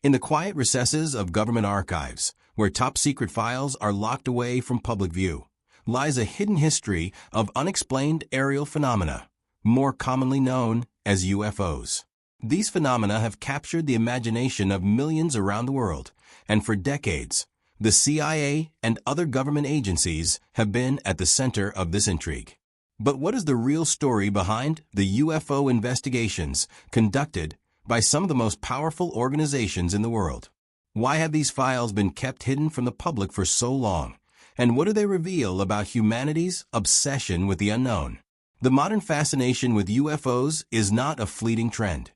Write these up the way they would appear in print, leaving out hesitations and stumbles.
In the quiet recesses of government archives, where top-secret files are locked away from public view, lies a hidden history of unexplained aerial phenomena, more commonly known as UFOs. These phenomena have captured the imagination of millions around the world, and for decades, the CIA and other government agencies have been at the center of this intrigue. But what is the real story behind the UFO investigations conducted by some of the most powerful organizations in the world? Why have these files been kept hidden from the public for so long? And what do they reveal about humanity's obsession with the unknown? The modern fascination with UFOs is not a fleeting trend.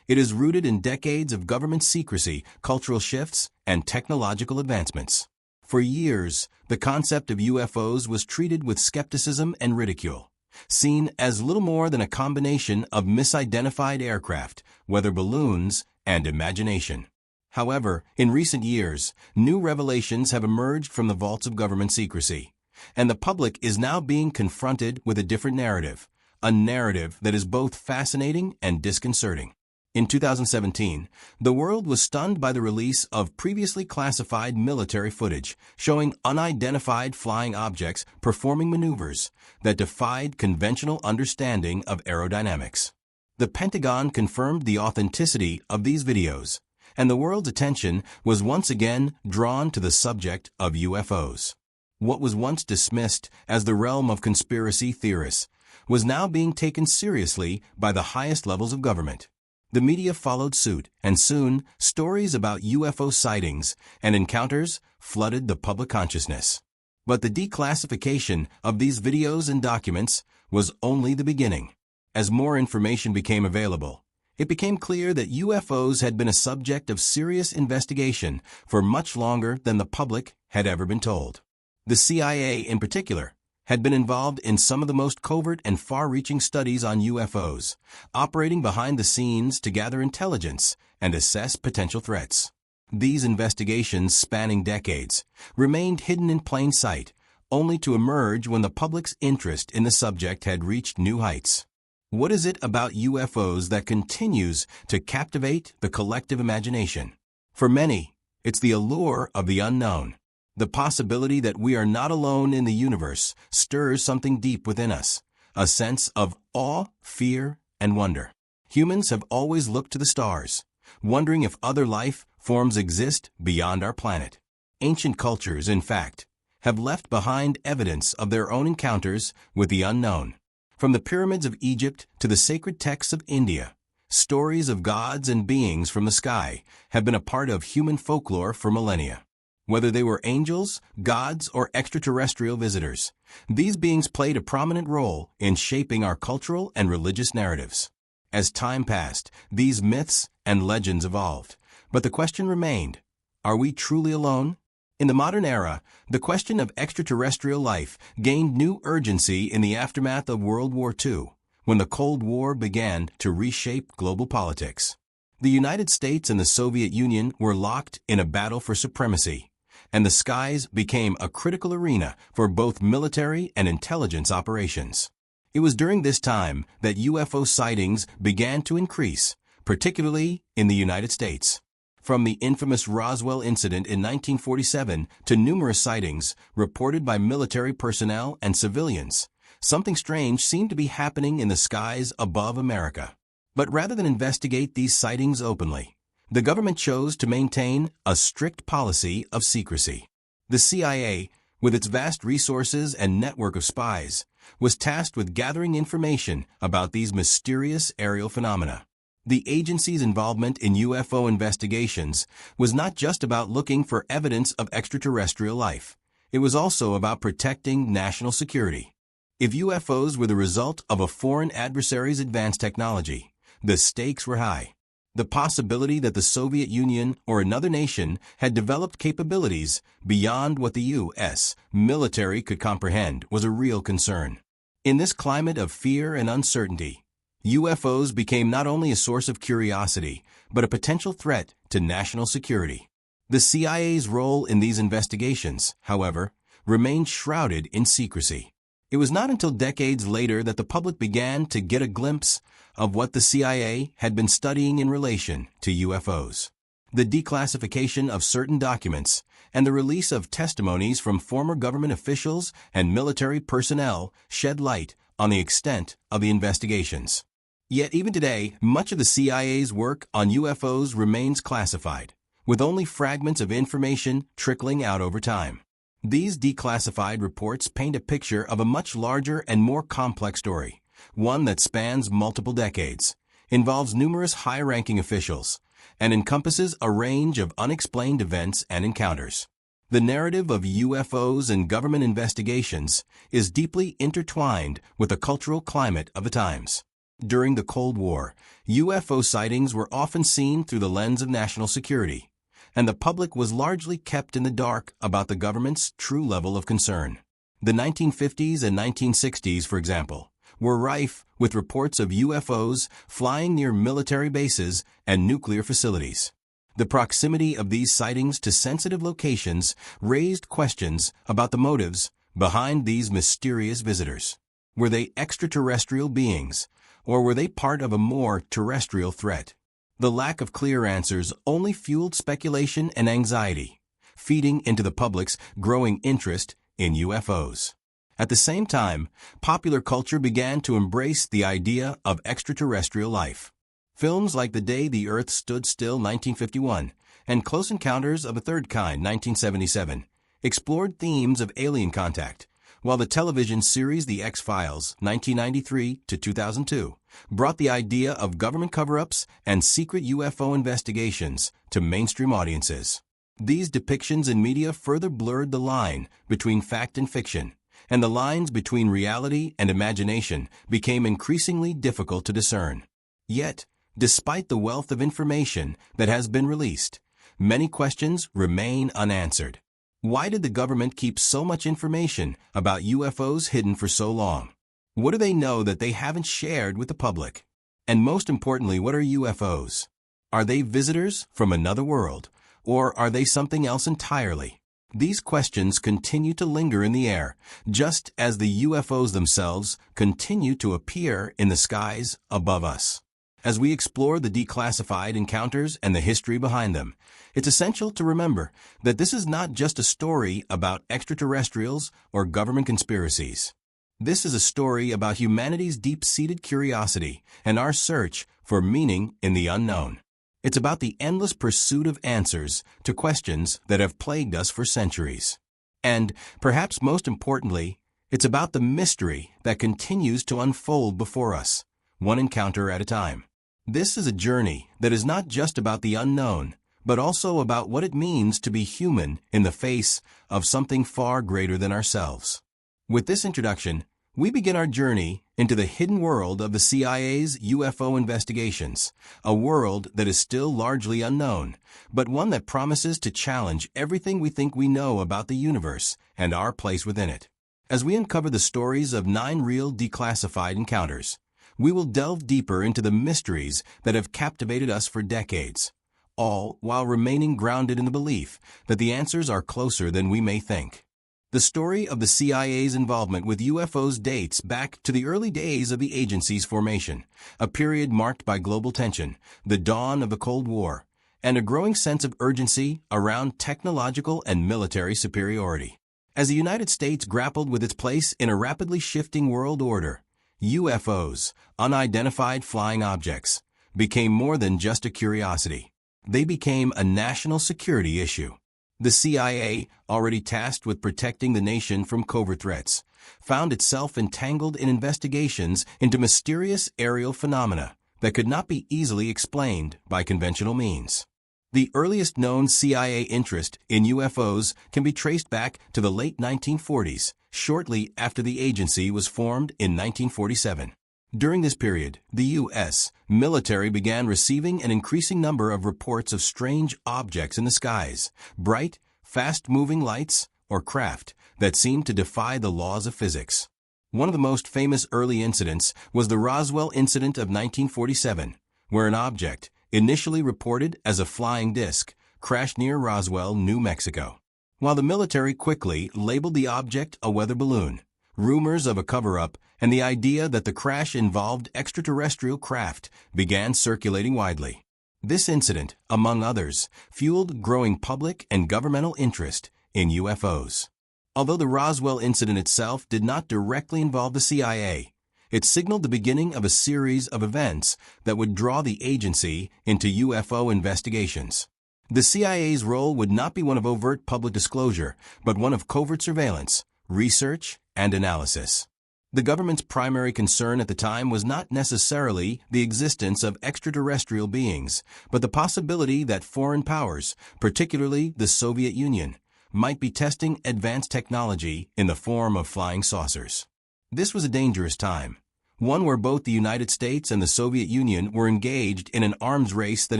It is rooted in decades of government secrecy, cultural shifts, and technological advancements. For years, the concept of UFOs was treated with skepticism and ridicule, seen as little more than a combination of misidentified aircraft, weather balloons, and imagination. However, in recent years, new revelations have emerged from the vaults of government secrecy, and the public is now being confronted with a different narrative, a narrative that is both fascinating and disconcerting. In 2017, the world was stunned by the release of previously classified military footage showing unidentified flying objects performing maneuvers that defied conventional understanding of aerodynamics. The Pentagon confirmed the authenticity of these videos, and the world's attention was once again drawn to the subject of UFOs. What was once dismissed as the realm of conspiracy theorists was now being taken seriously by the highest levels of government. The media followed suit, and soon, stories about UFO sightings and encounters flooded the public consciousness. But the declassification of these videos and documents was only the beginning. As more information became available, it became clear that UFOs had been a subject of serious investigation for much longer than the public had ever been told. The CIA, in particular, had been involved in some of the most covert and far-reaching studies on UFOs, operating behind the scenes to gather intelligence and assess potential threats. These investigations, spanning decades, remained hidden in plain sight, only to emerge when the public's interest in the subject had reached new heights. What is it about UFOs that continues to captivate the collective imagination? For many, it's the allure of the unknown. The possibility that we are not alone in the universe stirs something deep within us, a sense of awe, fear, and wonder. Humans have always looked to the stars, wondering if other life forms exist beyond our planet. Ancient cultures, in fact, have left behind evidence of their own encounters with the unknown. From the pyramids of Egypt to the sacred texts of India, stories of gods and beings from the sky have been a part of human folklore for millennia. Whether they were angels, gods, or extraterrestrial visitors, these beings played a prominent role in shaping our cultural and religious narratives. As time passed, these myths and legends evolved, but the question remained, are we truly alone? In the modern era, the question of extraterrestrial life gained new urgency in the aftermath of World War II, when the Cold War began to reshape global politics. The United States and the Soviet Union were locked in a battle for supremacy, and the skies became a critical arena for both military and intelligence operations. It was during this time that UFO sightings began to increase, particularly in the United States. From the infamous Roswell incident in 1947 to numerous sightings reported by military personnel and civilians, something strange seemed to be happening in the skies above America. But rather than investigate these sightings openly, the government chose to maintain a strict policy of secrecy. The CIA, with its vast resources and network of spies, was tasked with gathering information about these mysterious aerial phenomena. The agency's involvement in UFO investigations was not just about looking for evidence of extraterrestrial life. It was also about protecting national security. If UFOs were the result of a foreign adversary's advanced technology, the stakes were high. The possibility that the Soviet Union or another nation had developed capabilities beyond what the U.S. military could comprehend was a real concern. In this climate of fear and uncertainty, UFOs became not only a source of curiosity, but a potential threat to national security. The CIA's role in these investigations, however, remained shrouded in secrecy. It was not until decades later that the public began to get a glimpse of what the CIA had been studying in relation to UFOs. The declassification of certain documents and the release of testimonies from former government officials and military personnel shed light on the extent of the investigations. Yet even today, much of the CIA's work on UFOs remains classified, with only fragments of information trickling out over time. These declassified reports paint a picture of a much larger and more complex story, one that spans multiple decades, involves numerous high-ranking officials, and encompasses a range of unexplained events and encounters. The narrative of UFOs and government investigations is deeply intertwined with the cultural climate of the times. During the Cold War, UFO sightings were often seen through the lens of national security, and the public was largely kept in the dark about the government's true level of concern. The 1950s and 1960s, for example, were rife with reports of UFOs flying near military bases and nuclear facilities. The proximity of these sightings to sensitive locations raised questions about the motives behind these mysterious visitors. Were they extraterrestrial beings, or were they part of a more terrestrial threat? The lack of clear answers only fueled speculation and anxiety, feeding into the public's growing interest in UFOs. At the same time, popular culture began to embrace the idea of extraterrestrial life. Films like The Day the Earth Stood Still, 1951, and Close Encounters of a Third Kind, 1977, explored themes of alien contact, while the television series The X-Files, 1993 to 2002, brought the idea of government cover-ups and secret UFO investigations to mainstream audiences. These depictions in media further blurred the line between fact and fiction, and the lines between reality and imagination became increasingly difficult to discern. Yet, despite the wealth of information that has been released, many questions remain unanswered. Why did the government keep so much information about UFOs hidden for so long? What do they know that they haven't shared with the public? And most importantly, what are UFOs? Are they visitors from another world, or are they something else entirely? These questions continue to linger in the air, just as the UFOs themselves continue to appear in the skies above us. As we explore the declassified encounters and the history behind them, it's essential to remember that this is not just a story about extraterrestrials or government conspiracies. This is a story about humanity's deep-seated curiosity and our search for meaning in the unknown. It's about the endless pursuit of answers to questions that have plagued us for centuries. And, perhaps most importantly, it's about the mystery that continues to unfold before us, one encounter at a time. This is a journey that is not just about the unknown, but also about what it means to be human in the face of something far greater than ourselves. With this introduction, we begin our journey into the hidden world of the CIA's UFO investigations, a world that is still largely unknown, but one that promises to challenge everything we think we know about the universe and our place within it. As we uncover the stories of 9 real declassified encounters, we will delve deeper into the mysteries that have captivated us for decades, all while remaining grounded in the belief that the answers are closer than we may think. The story of the CIA's involvement with UFOs dates back to the early days of the agency's formation, a period marked by global tension, the dawn of the Cold War, and a growing sense of urgency around technological and military superiority. As the United States grappled with its place in a rapidly shifting world order, UFOs, unidentified flying objects, became more than just a curiosity. They became a national security issue. The CIA, already tasked with protecting the nation from covert threats, found itself entangled in investigations into mysterious aerial phenomena that could not be easily explained by conventional means. The earliest known CIA interest in UFOs can be traced back to the late 1940s, shortly after the agency was formed in 1947. During this period, the U.S. military began receiving an increasing number of reports of strange objects in the skies, bright, fast-moving lights, or craft that seemed to defy the laws of physics. One of the most famous early incidents was the Roswell incident of 1947, where an object, initially reported as a flying disc, crashed near Roswell, New Mexico. While the military quickly labeled the object a weather balloon, rumors of a cover-up and the idea that the crash involved extraterrestrial craft began circulating widely. This incident, among others, fueled growing public and governmental interest in UFOs. Although the Roswell incident itself did not directly involve the CIA, it signaled the beginning of a series of events that would draw the agency into UFO investigations. The CIA's role would not be one of overt public disclosure, but one of covert surveillance, research, and analysis. The government's primary concern at the time was not necessarily the existence of extraterrestrial beings, but the possibility that foreign powers, particularly the Soviet Union, might be testing advanced technology in the form of flying saucers. This was a dangerous time, one where both the United States and the Soviet Union were engaged in an arms race that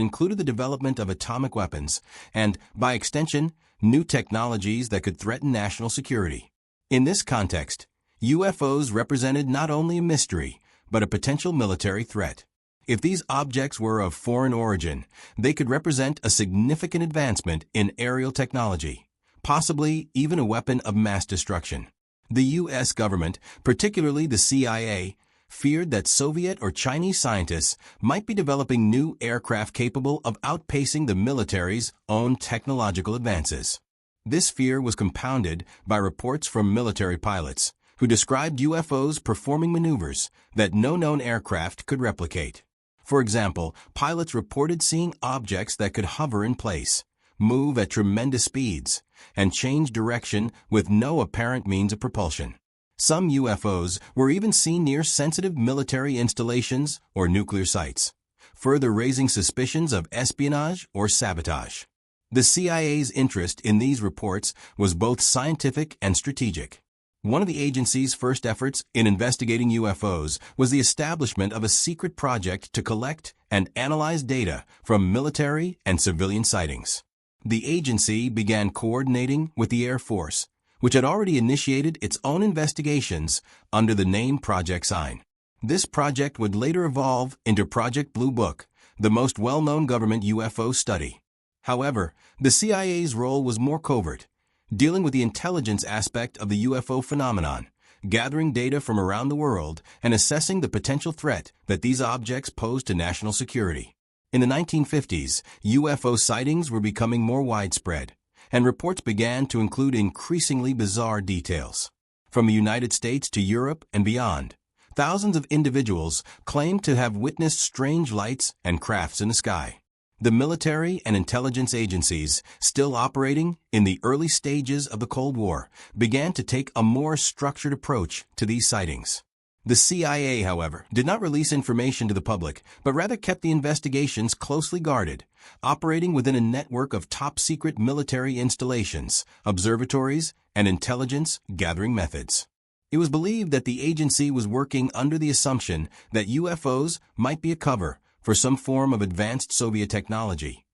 included the development of atomic weapons and, by extension, new technologies that could threaten national security. In this context, UFOs represented not only a mystery, but a potential military threat. If these objects were of foreign origin, they could represent a significant advancement in aerial technology, possibly even a weapon of mass destruction. The U.S. government, particularly the CIA, feared that Soviet or Chinese scientists might be developing new aircraft capable of outpacing the military's own technological advances. This fear was compounded by reports from military pilots, who described UFOs performing maneuvers that no known aircraft could replicate. For example, pilots reported seeing objects that could hover in place, move at tremendous speeds, and change direction with no apparent means of propulsion. Some UFOs were even seen near sensitive military installations or nuclear sites, further raising suspicions of espionage or sabotage. The CIA's interest in these reports was both scientific and strategic. One of the agency's first efforts in investigating UFOs was the establishment of a secret project to collect and analyze data from military and civilian sightings. The agency began coordinating with the Air Force, which had already initiated its own investigations under the name Project Sign. This project would later evolve into Project Blue Book, the most well-known government UFO study. However, the CIA's role was more covert, dealing with the intelligence aspect of the UFO phenomenon, gathering data from around the world, and assessing the potential threat that these objects pose to national security. In the 1950s, UFO sightings were becoming more widespread, and reports began to include increasingly bizarre details. From the United States to Europe and beyond, thousands of individuals claimed to have witnessed strange lights and crafts in the sky. The military and intelligence agencies, still operating in the early stages of the Cold War, began to take a more structured approach to these sightings. The CIA, however, did not release information to the public, but rather kept the investigations closely guarded, operating within a network of top-secret military installations, observatories, and intelligence-gathering methods. It was believed that the agency was working under the assumption that UFOs might be a cover for some form of advanced Soviet technology,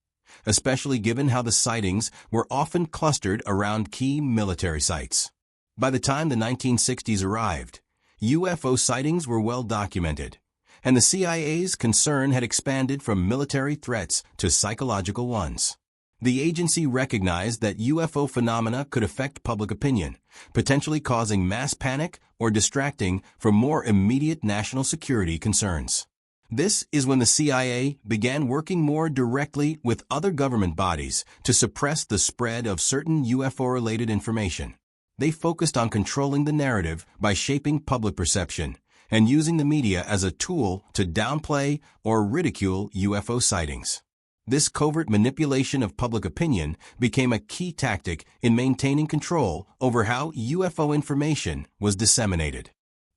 especially given how the sightings were often clustered around key military sites. By the time the 1960s arrived, UFO sightings were well documented, and the CIA's concern had expanded from military threats to psychological ones. The agency recognized that UFO phenomena could affect public opinion, potentially causing mass panic or distracting from more immediate national security concerns. This is when the CIA began working more directly with other government bodies to suppress the spread of certain UFO-related information. They focused on controlling the narrative by shaping public perception and using the media as a tool to downplay or ridicule UFO sightings. This covert manipulation of public opinion became a key tactic in maintaining control over how UFO information was disseminated.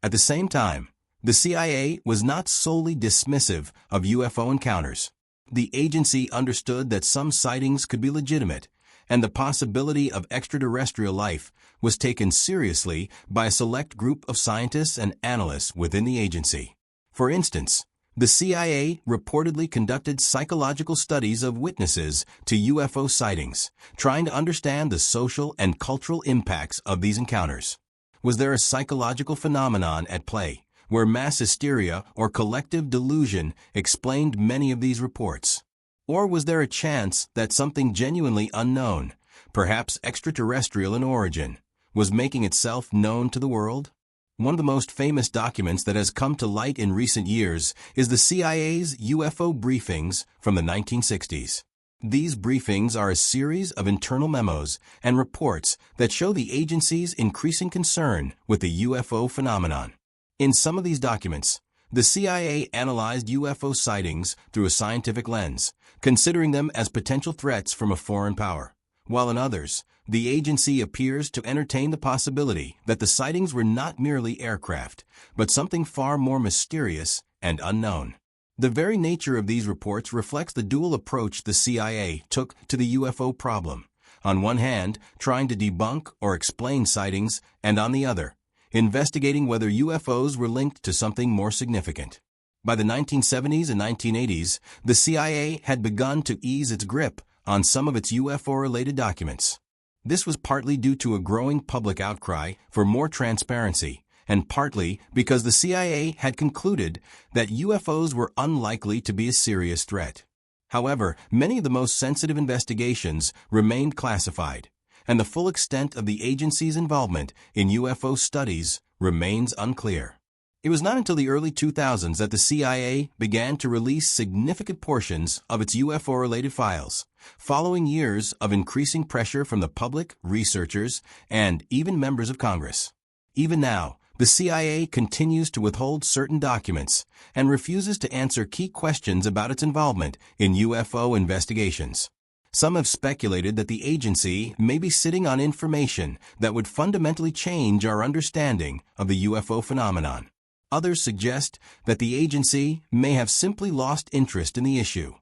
At the same time, the CIA was not solely dismissive of UFO encounters. The agency understood that some sightings could be legitimate, and the possibility of extraterrestrial life was taken seriously by a select group of scientists and analysts within the agency. For instance, the CIA reportedly conducted psychological studies of witnesses to UFO sightings, trying to understand the social and cultural impacts of these encounters. Was there a psychological phenomenon at play, where mass hysteria or collective delusion explained many of these reports? Or was there a chance that something genuinely unknown, perhaps extraterrestrial in origin, was making itself known to the world? One of the most famous documents that has come to light in recent years is the CIA's UFO briefings from the 1960s. These briefings are a series of internal memos and reports that show the agency's increasing concern with the UFO phenomenon. In some of these documents, the CIA analyzed UFO sightings through a scientific lens, considering them as potential threats from a foreign power, while in others, the agency appears to entertain the possibility that the sightings were not merely aircraft, but something far more mysterious and unknown. The very nature of these reports reflects the dual approach the CIA took to the UFO problem. On one hand, trying to debunk or explain sightings, and on the other, investigating whether UFOs were linked to something more significant. By the 1970s and 1980s, the CIA had begun to ease its grip on some of its UFO-related documents. This was partly due to a growing public outcry for more transparency, and partly because the CIA had concluded that UFOs were unlikely to be a serious threat. However, many of the most sensitive investigations remained classified, and the full extent of the agency's involvement in UFO studies remains unclear. It was not until the early 2000s that the CIA began to release significant portions of its UFO-related files, following years of increasing pressure from the public, researchers, and even members of Congress. Even now, the CIA continues to withhold certain documents and refuses to answer key questions about its involvement in UFO investigations. Some have speculated that the agency may be sitting on information that would fundamentally change our understanding of the UFO phenomenon. Others suggest that the agency may have simply lost interest in the issue,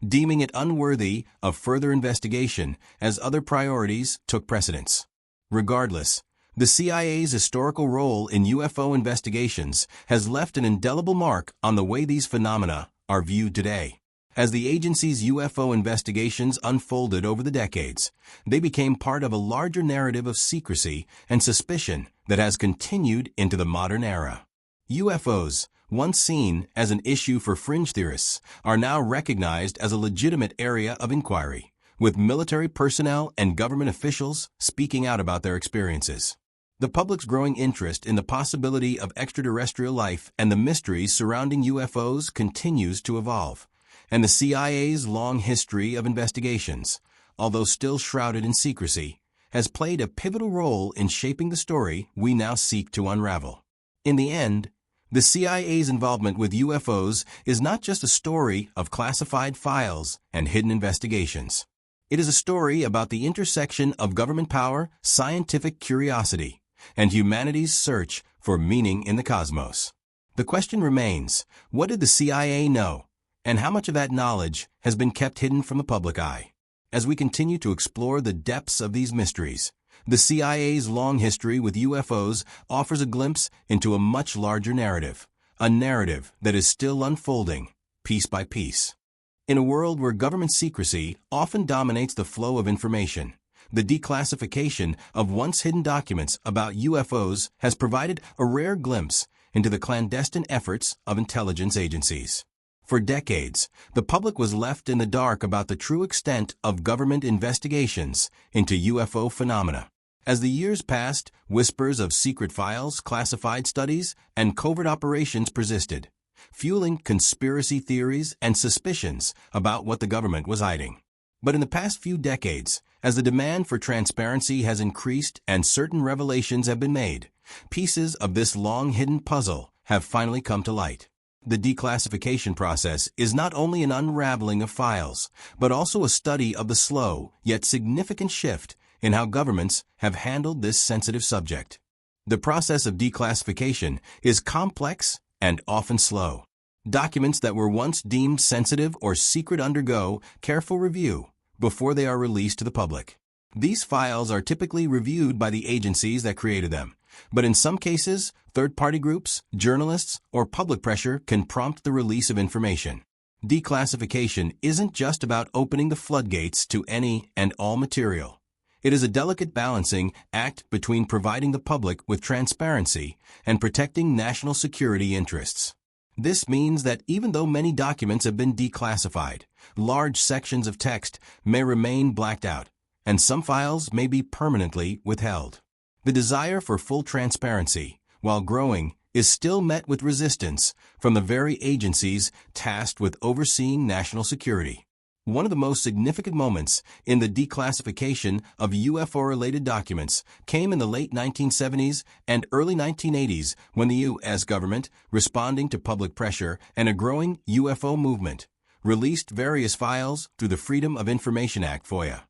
deeming it unworthy of further investigation as other priorities took precedence. Regardless, the CIA's historical role in UFO investigations has left an indelible mark on the way these phenomena are viewed today. As the agency's UFO investigations unfolded over the decades, they became part of a larger narrative of secrecy and suspicion that has continued into the modern era. UFOs, once seen as an issue for fringe theorists, are now recognized as a legitimate area of inquiry, with military personnel and government officials speaking out about their experiences. The public's growing interest in the possibility of extraterrestrial life and the mysteries surrounding UFOs continues to evolve, and the CIA's long history of investigations, although still shrouded in secrecy, has played a pivotal role in shaping the story we now seek to unravel. In the end, the CIA's involvement with UFOs is not just a story of classified files and hidden investigations. It is a story about the intersection of government power, scientific curiosity, and humanity's search for meaning in the cosmos. The question remains, what did the CIA know, and how much of that knowledge has been kept hidden from the public eye? As we continue to explore the depths of these mysteries, the CIA's long history with UFOs offers a glimpse into a much larger narrative, a narrative that is still unfolding, piece by piece. In a world where government secrecy often dominates the flow of information, the declassification of once hidden documents about UFOs has provided a rare glimpse into the clandestine efforts of intelligence agencies. For decades, the public was left in the dark about the true extent of government investigations into UFO phenomena. As the years passed, whispers of secret files, classified studies, and covert operations persisted, fueling conspiracy theories and suspicions about what the government was hiding. But in the past few decades, as the demand for transparency has increased and certain revelations have been made, pieces of this long-hidden puzzle have finally come to light. The declassification process is not only an unraveling of files, but also a study of the slow yet significant shift in how governments have handled this sensitive subject. The process of declassification is complex and often slow. Documents that were once deemed sensitive or secret undergo careful review before they are released to the public. These files are typically reviewed by the agencies that created them, but in some cases, third-party groups, journalists, or public pressure can prompt the release of information. Declassification isn't just about opening the floodgates to any and all material. It is a delicate balancing act between providing the public with transparency and protecting national security interests. This means that even though many documents have been declassified, large sections of text may remain blacked out, and some files may be permanently withheld. The desire for full transparency, while growing, is still met with resistance from the very agencies tasked with overseeing national security. One of the most significant moments in the declassification of UFO-related documents came in the late 1970s and early 1980s when the U.S. government, responding to public pressure and a growing UFO movement, released various files through the Freedom of Information Act (FOIA).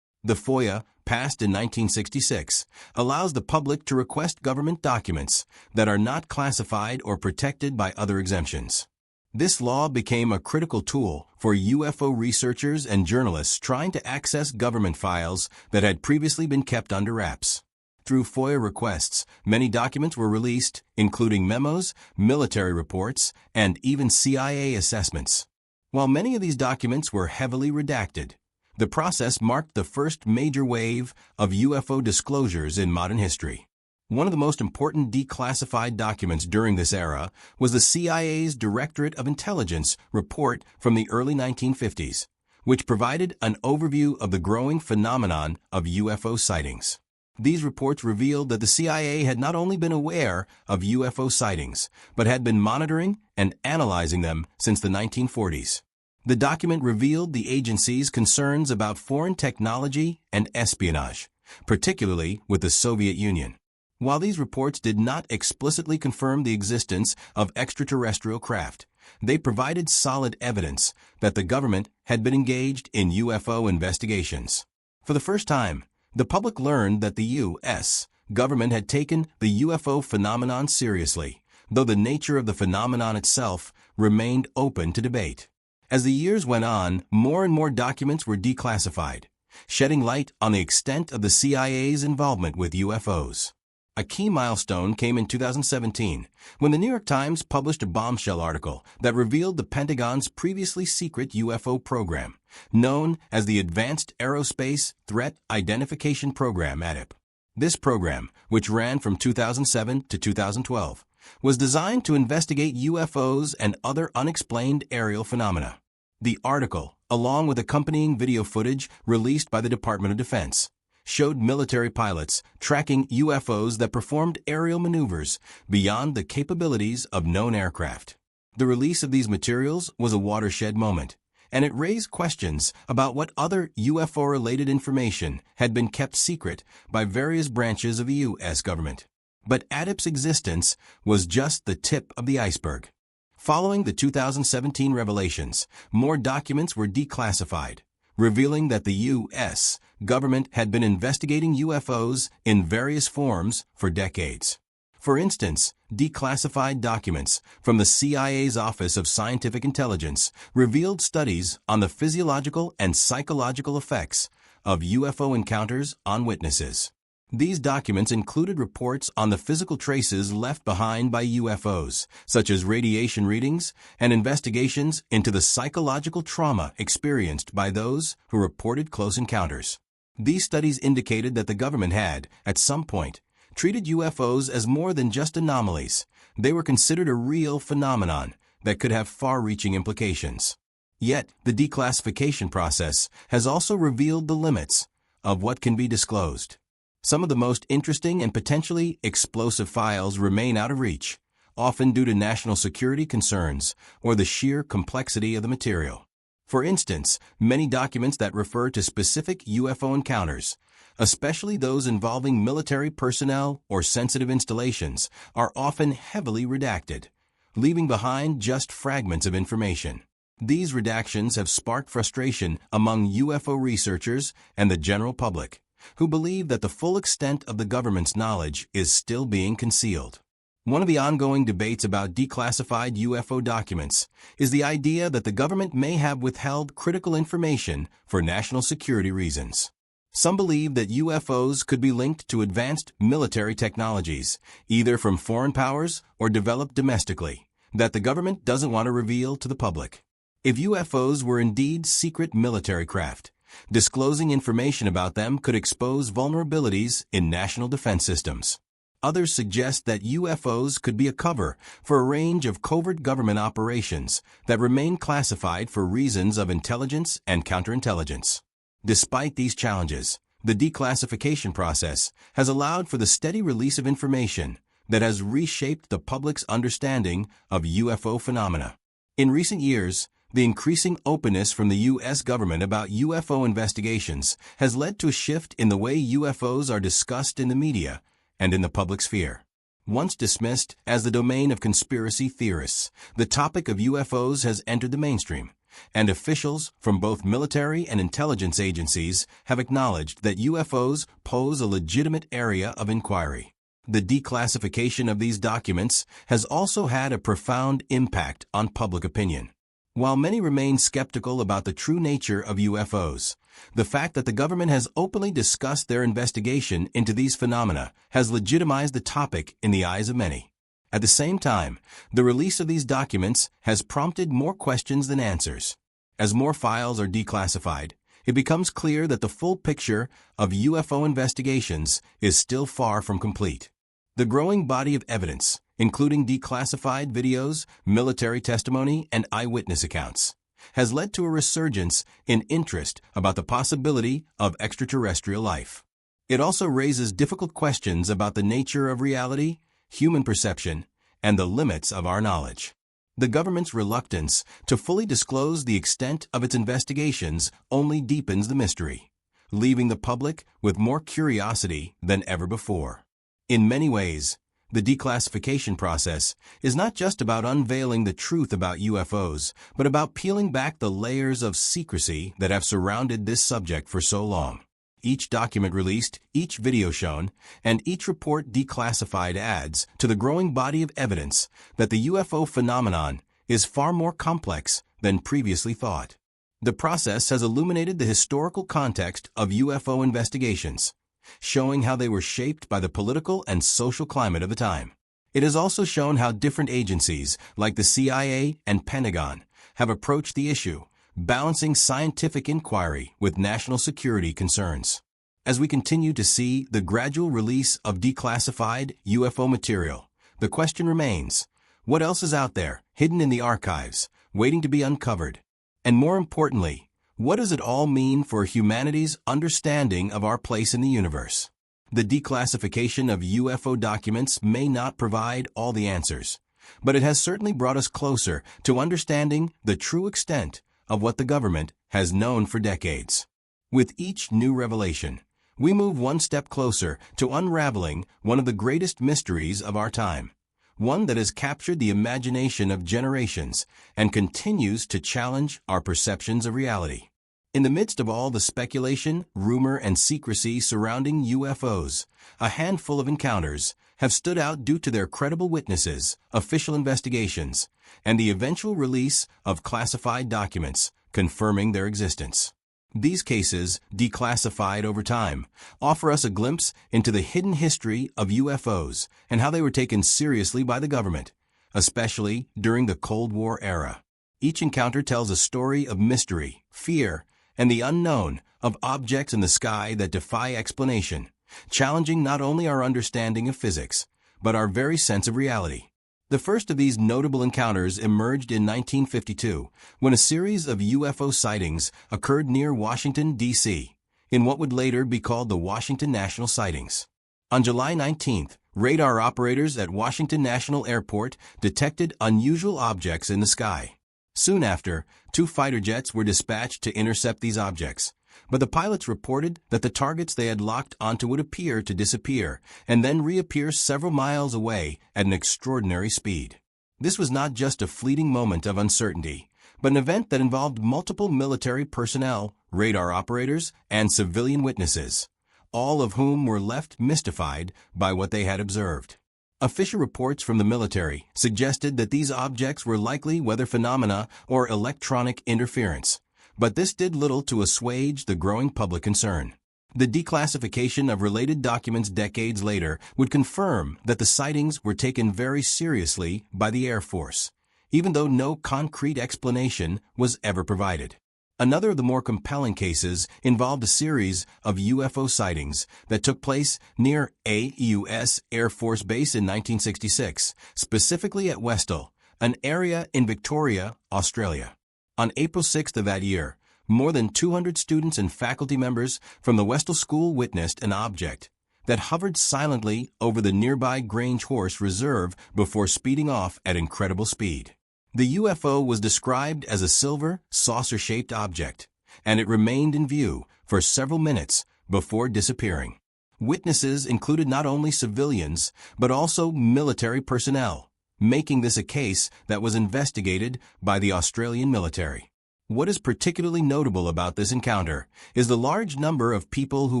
The FOIA, passed in 1966, allows the public to request government documents that are not classified or protected by other exemptions. This law became a critical tool for UFO researchers and journalists trying to access government files that had previously been kept under wraps. Through FOIA requests, many documents were released, including memos, military reports, and even CIA assessments. While many of these documents were heavily redacted, the process marked the first major wave of UFO disclosures in modern history. One of the most important declassified documents during this era was the CIA's Directorate of Intelligence report from the early 1950s, which provided an overview of the growing phenomenon of UFO sightings. These reports revealed that the CIA had not only been aware of UFO sightings, but had been monitoring and analyzing them since the 1940s. The document revealed the agency's concerns about foreign technology and espionage, particularly with the Soviet Union. While these reports did not explicitly confirm the existence of extraterrestrial craft, they provided solid evidence that the government had been engaged in UFO investigations. For the first time, the public learned that the U.S. government had taken the UFO phenomenon seriously, though the nature of the phenomenon itself remained open to debate. As the years went on, more and more documents were declassified, shedding light on the extent of the CIA's involvement with UFOs. A key milestone came in 2017, when the New York Times published a bombshell article that revealed the Pentagon's previously secret UFO program, known as the Advanced Aerospace Threat Identification Program (ATIP). This program, which ran from 2007 to 2012, was designed to investigate UFOs and other unexplained aerial phenomena. The article, along with accompanying video footage released by the Department of Defense, showed military pilots tracking UFOs that performed aerial maneuvers beyond the capabilities of known aircraft. The release of these materials was a watershed moment, and it raised questions about what other UFO-related information had been kept secret by various branches of the U.S. government. But ATIP's existence was just the tip of the iceberg. Following the 2017 revelations, more documents were declassified, revealing that the U.S. government had been investigating UFOs in various forms for decades. For instance, declassified documents from the CIA's Office of Scientific Intelligence revealed studies on the physiological and psychological effects of UFO encounters on witnesses. These documents included reports on the physical traces left behind by UFOs, such as radiation readings, and investigations into the psychological trauma experienced by those who reported close encounters. These studies indicated that the government had, at some point, treated UFOs as more than just anomalies. They were considered a real phenomenon that could have far-reaching implications. Yet, the declassification process has also revealed the limits of what can be disclosed. Some of the most interesting and potentially explosive files remain out of reach, often due to national security concerns or the sheer complexity of the material. For instance, many documents that refer to specific UFO encounters, especially those involving military personnel or sensitive installations, are often heavily redacted, leaving behind just fragments of information. These redactions have sparked frustration among UFO researchers and the general public, who believe that the full extent of the government's knowledge is still being concealed. One of the ongoing debates about declassified UFO documents is the idea that the government may have withheld critical information for national security reasons. Some believe that UFOs could be linked to advanced military technologies, either from foreign powers or developed domestically, that the government doesn't want to reveal to the public. If UFOs were indeed secret military craft, disclosing information about them could expose vulnerabilities in national defense systems. Others suggest that UFOs could be a cover for a range of covert government operations that remain classified for reasons of intelligence and counterintelligence. Despite these challenges, the declassification process has allowed for the steady release of information that has reshaped the public's understanding of UFO phenomena. In recent years, the increasing openness from the U.S. government about UFO investigations has led to a shift in the way UFOs are discussed in the media and in the public sphere. Once dismissed as the domain of conspiracy theorists, the topic of UFOs has entered the mainstream, and officials from both military and intelligence agencies have acknowledged that UFOs pose a legitimate area of inquiry. The declassification of these documents has also had a profound impact on public opinion. While many remain skeptical about the true nature of UFOs, the fact that the government has openly discussed their investigation into these phenomena has legitimized the topic in the eyes of many. At the same time, the release of these documents has prompted more questions than answers. As more files are declassified, it becomes clear that the full picture of UFO investigations is still far from complete. The growing body of evidence, including declassified videos, military testimony, and eyewitness accounts, has led to a resurgence in interest about the possibility of extraterrestrial life. It also raises difficult questions about the nature of reality, human perception, and the limits of our knowledge. The government's reluctance to fully disclose the extent of its investigations only deepens the mystery, leaving the public with more curiosity than ever before. In many ways, the declassification process is not just about unveiling the truth about UFOs, but about peeling back the layers of secrecy that have surrounded this subject for so long. Each document released, each video shown, and each report declassified adds to the growing body of evidence that the UFO phenomenon is far more complex than previously thought. The process has illuminated the historical context of UFO investigations, showing how they were shaped by the political and social climate of the time. It has also shown how different agencies, like the CIA and Pentagon, have approached the issue, balancing scientific inquiry with national security concerns. As we continue to see the gradual release of declassified UFO material, the question remains, what else is out there, hidden in the archives, waiting to be uncovered? And more importantly, what does it all mean for humanity's understanding of our place in the universe? The declassification of UFO documents may not provide all the answers, but it has certainly brought us closer to understanding the true extent of what the government has known for decades. With each new revelation, we move one step closer to unraveling one of the greatest mysteries of our time, one that has captured the imagination of generations and continues to challenge our perceptions of reality. In the midst of all the speculation, rumor, and secrecy surrounding UFOs, a handful of encounters have stood out due to their credible witnesses, official investigations, and the eventual release of classified documents confirming their existence. These cases, declassified over time, offer us a glimpse into the hidden history of UFOs and how they were taken seriously by the government, especially during the Cold War era. Each encounter tells a story of mystery, fear, and the unknown, of objects in the sky that defy explanation, challenging not only our understanding of physics, but our very sense of reality. The first of these notable encounters emerged in 1952, when a series of UFO sightings occurred near Washington, D.C., in what would later be called the Washington National Sightings. On July 19th, radar operators at Washington National Airport detected unusual objects in the sky. Soon after, 2 fighter jets were dispatched to intercept these objects, but the pilots reported that the targets they had locked onto would appear to disappear and then reappear several miles away at an extraordinary speed. This was not just a fleeting moment of uncertainty, but an event that involved multiple military personnel, radar operators, and civilian witnesses, all of whom were left mystified by what they had observed. Official reports from the military suggested that these objects were likely weather phenomena or electronic interference, but this did little to assuage the growing public concern. The declassification of related documents decades later would confirm that the sightings were taken very seriously by the Air Force, even though no concrete explanation was ever provided. Another of the more compelling cases involved a series of UFO sightings that took place near a U.S. Air Force Base in 1966, specifically at Westall, an area in Victoria, Australia. On April 6th of that year, more than 200 students and faculty members from the Westall School witnessed an object, that hovered silently over the nearby Grange Horse Reserve before speeding off at incredible speed. The UFO was described as a silver, saucer-shaped object, and it remained in view for several minutes before disappearing. Witnesses included not only civilians, but also military personnel, making this a case that was investigated by the Australian military. What is particularly notable about this encounter is the large number of people who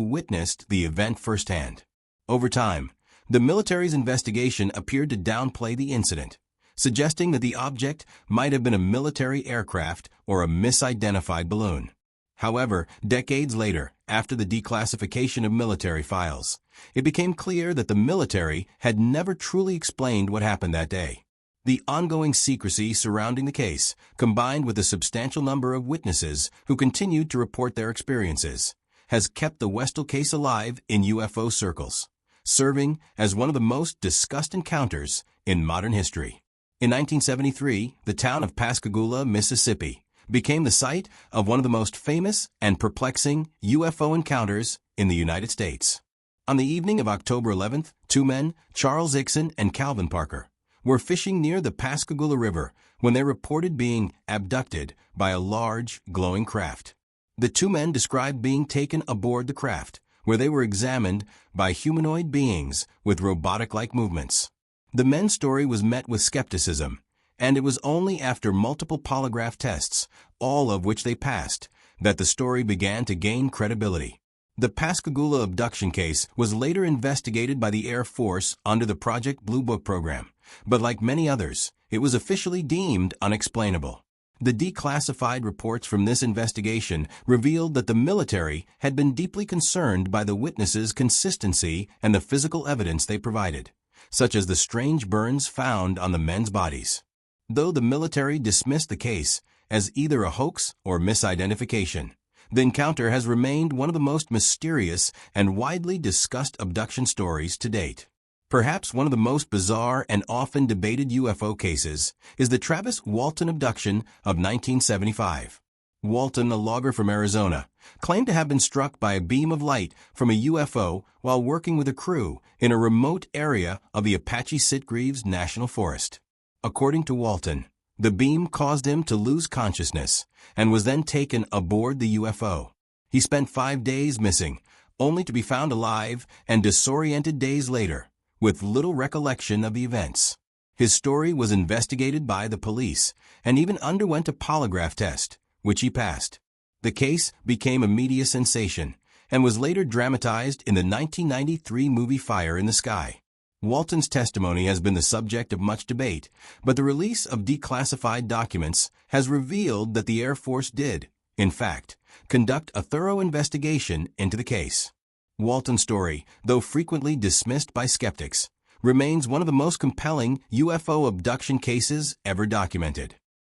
witnessed the event firsthand. Over time, the military's investigation appeared to downplay the incident, suggesting that the object might have been a military aircraft or a misidentified balloon. However, decades later, after the declassification of military files, it became clear that the military had never truly explained what happened that day. The ongoing secrecy surrounding the case, combined with a substantial number of witnesses who continued to report their experiences, has kept the Westall case alive in UFO circles, serving as one of the most discussed encounters in modern history. In 1973, the town of Pascagoula, Mississippi, became the site of one of the most famous and perplexing UFO encounters in the United States. On the evening of October 11th, two men, Charles Ixon and Calvin Parker, were fishing near the Pascagoula River when they reported being abducted by a large, glowing craft. The two men described being taken aboard the craft, where they were examined by humanoid beings with robotic-like movements. The men's story was met with skepticism, and it was only after multiple polygraph tests, all of which they passed, that the story began to gain credibility. The Pascagoula abduction case was later investigated by the Air Force under the Project Blue Book program, but like many others, it was officially deemed unexplainable. The declassified reports from this investigation revealed that the military had been deeply concerned by the witnesses' consistency and the physical evidence they provided, such as the strange burns found on the men's bodies. Though the military dismissed the case as either a hoax or misidentification, the encounter has remained one of the most mysterious and widely discussed abduction stories to date. Perhaps one of the most bizarre and often debated UFO cases is the Travis Walton abduction of 1975. Walton, a logger from Arizona, claimed to have been struck by a beam of light from a UFO while working with a crew in a remote area of the Apache Sitgreaves National Forest. According to Walton, the beam caused him to lose consciousness and was then taken aboard the UFO. He spent 5 days missing, only to be found alive and disoriented days later, with little recollection of the events. His story was investigated by the police and even underwent a polygraph test, which he passed. The case became a media sensation and was later dramatized in the 1993 movie Fire in the Sky. Walton's testimony has been the subject of much debate, but the release of declassified documents has revealed that the Air Force did, in fact, conduct a thorough investigation into the case. Walton's story, though frequently dismissed by skeptics, remains one of the most compelling UFO abduction cases ever documented.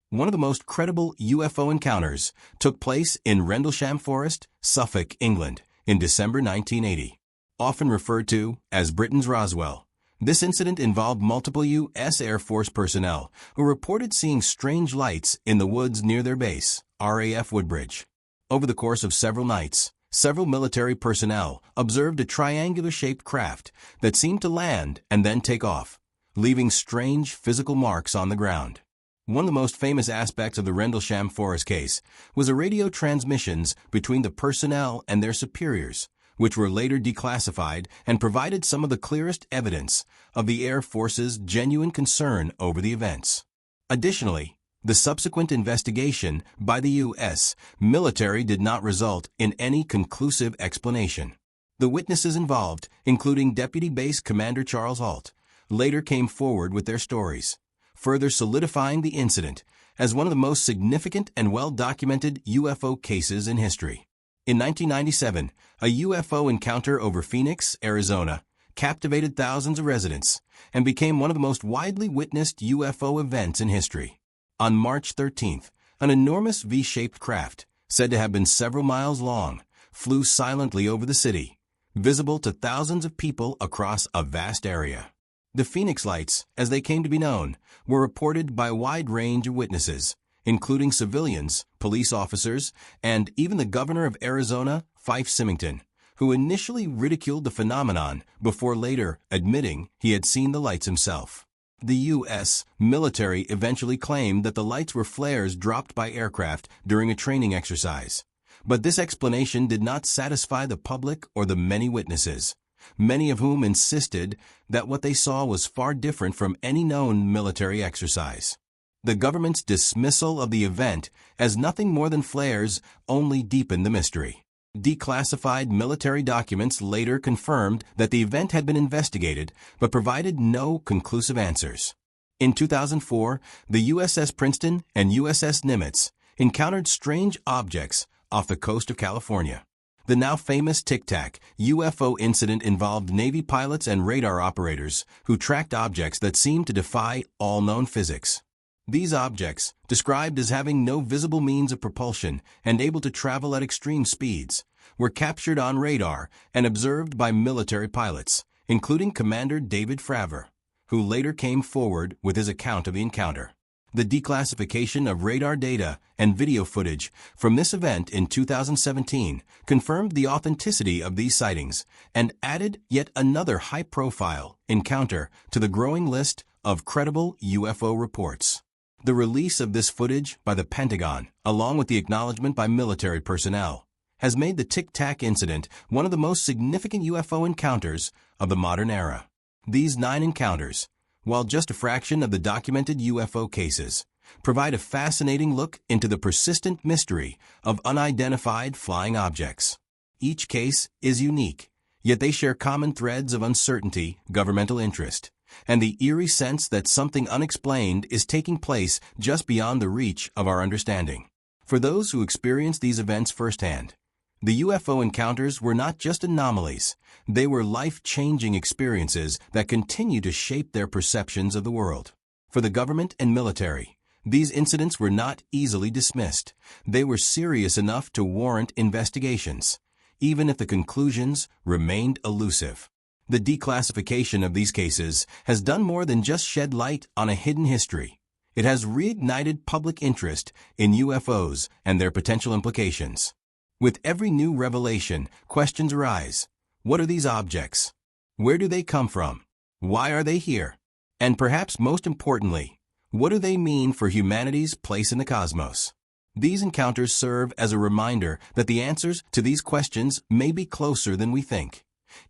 One of the most credible UFO encounters took place in Rendlesham Forest, Suffolk, England, in December 1980. Often referred to as Britain's Roswell, this incident involved multiple U.S. Air Force personnel who reported seeing strange lights in the woods near their base, RAF Woodbridge. Over the course of several nights, several military personnel observed a triangular-shaped craft that seemed to land and then take off, leaving strange physical marks on the ground. One of the most famous aspects of the Rendlesham Forest case was the radio transmissions between the personnel and their superiors, which were later declassified and provided some of the clearest evidence of the Air Force's genuine concern over the events. Additionally, the subsequent investigation by the U.S. military did not result in any conclusive explanation. The witnesses involved, including Deputy Base Commander Charles Halt, later came forward with their stories, further solidifying the incident as one of the most significant and well-documented UFO cases in history. In 1997, a UFO encounter over Phoenix, Arizona, captivated thousands of residents and became one of the most widely witnessed UFO events in history. On March 13th, an enormous V-shaped craft, said to have been several miles long, flew silently over the city, visible to thousands of people across a vast area. The Phoenix Lights, as they came to be known, were reported by a wide range of witnesses, including civilians, police officers, and even the governor of Arizona, Fife Symington, who initially ridiculed the phenomenon before later admitting he had seen the lights himself. The U.S. military eventually claimed that the lights were flares dropped by aircraft during a training exercise. But this explanation did not satisfy the public or the many witnesses, many of whom insisted that what they saw was far different from any known military exercise. The government's dismissal of the event as nothing more than flares only deepened the mystery. Declassified military documents later confirmed that the event had been investigated but provided no conclusive answers. In 2004, the USS Princeton and USS Nimitz encountered strange objects off the coast of California. The now famous Tic Tac UFO incident involved Navy pilots and radar operators who tracked objects that seemed to defy all known physics. These objects, described as having no visible means of propulsion and able to travel at extreme speeds, were captured on radar and observed by military pilots, including Commander David Fravor, who later came forward with his account of the encounter. The declassification of radar data and video footage from this event in 2017 confirmed the authenticity of these sightings and added yet another high-profile encounter to the growing list of credible UFO reports. The release of this footage by the Pentagon, along with the acknowledgement by military personnel, has made the Tic Tac incident one of the most significant UFO encounters of the modern era. These 9 encounters, while just a fraction of the documented UFO cases, provide a fascinating look into the persistent mystery of unidentified flying objects. Each case is unique, yet they share common threads of uncertainty, governmental interest, and the eerie sense that something unexplained is taking place just beyond the reach of our understanding. For those who experienced these events firsthand, the UFO encounters were not just anomalies, they were life-changing experiences that continue to shape their perceptions of the world. For the government and military, these incidents were not easily dismissed. They were serious enough to warrant investigations, even if the conclusions remained elusive. The declassification of these cases has done more than just shed light on a hidden history. It has reignited public interest in UFOs and their potential implications. With every new revelation, questions arise. What are these objects? Where do they come from? Why are they here? And perhaps most importantly, what do they mean for humanity's place in the cosmos? These encounters serve as a reminder that the answers to these questions may be closer than we think,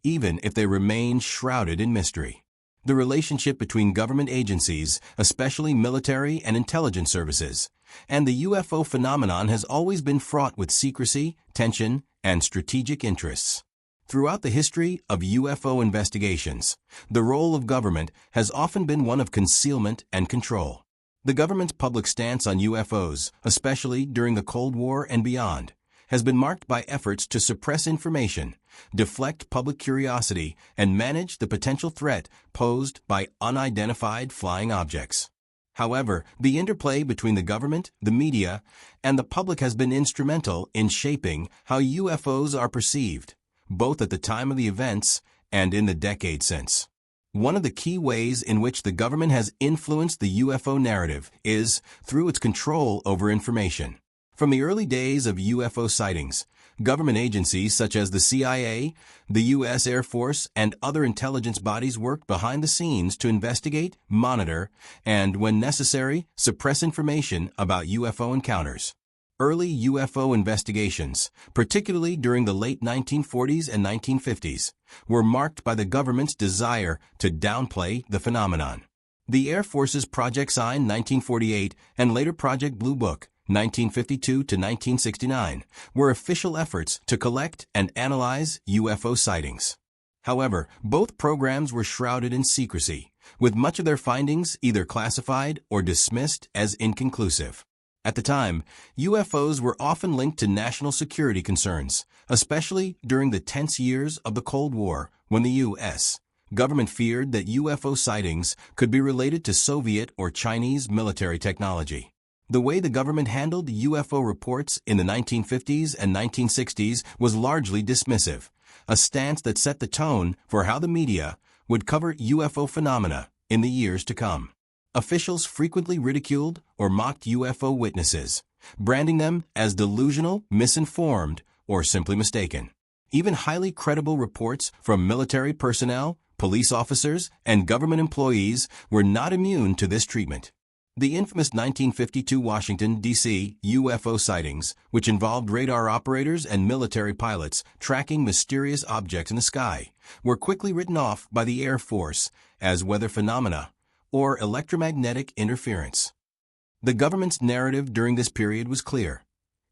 even if they remain shrouded in mystery. The relationship between government agencies, especially military and intelligence services, and the UFO phenomenon has always been fraught with secrecy, tension, and strategic interests. Throughout the history of UFO investigations, the role of government has often been one of concealment and control. The government's public stance on UFOs, especially during the Cold War and beyond, has been marked by efforts to suppress information, deflect public curiosity, and manage the potential threat posed by unidentified flying objects. However, the interplay between the government, the media, and the public has been instrumental in shaping how UFOs are perceived, both at the time of the events and in the decades since. One of the key ways in which the government has influenced the UFO narrative is through its control over information. From the early days of UFO sightings, government agencies such as the CIA, the U.S. Air Force, and other intelligence bodies worked behind the scenes to investigate, monitor, and, when necessary, suppress information about UFO encounters. Early UFO investigations, particularly during the late 1940s and 1950s, were marked by the government's desire to downplay the phenomenon. The Air Force's Project Sign 1948 and later Project Blue Book 1952 to 1969 were official efforts to collect and analyze UFO sightings. However, both programs were shrouded in secrecy, with much of their findings either classified or dismissed as inconclusive. At the time, UFOs were often linked to national security concerns, especially during the tense years of the Cold War, when the U.S. government feared that UFO sightings could be related to Soviet or Chinese military technology. The way the government handled UFO reports in the 1950s and 1960s was largely dismissive, a stance that set the tone for how the media would cover UFO phenomena in the years to come. Officials frequently ridiculed or mocked UFO witnesses, branding them as delusional, misinformed, or simply mistaken. Even highly credible reports from military personnel, police officers, and government employees were not immune to this treatment. The infamous 1952 Washington, D.C. UFO sightings, which involved radar operators and military pilots tracking mysterious objects in the sky, were quickly written off by the Air Force as weather phenomena or electromagnetic interference. The government's narrative during this period was clear.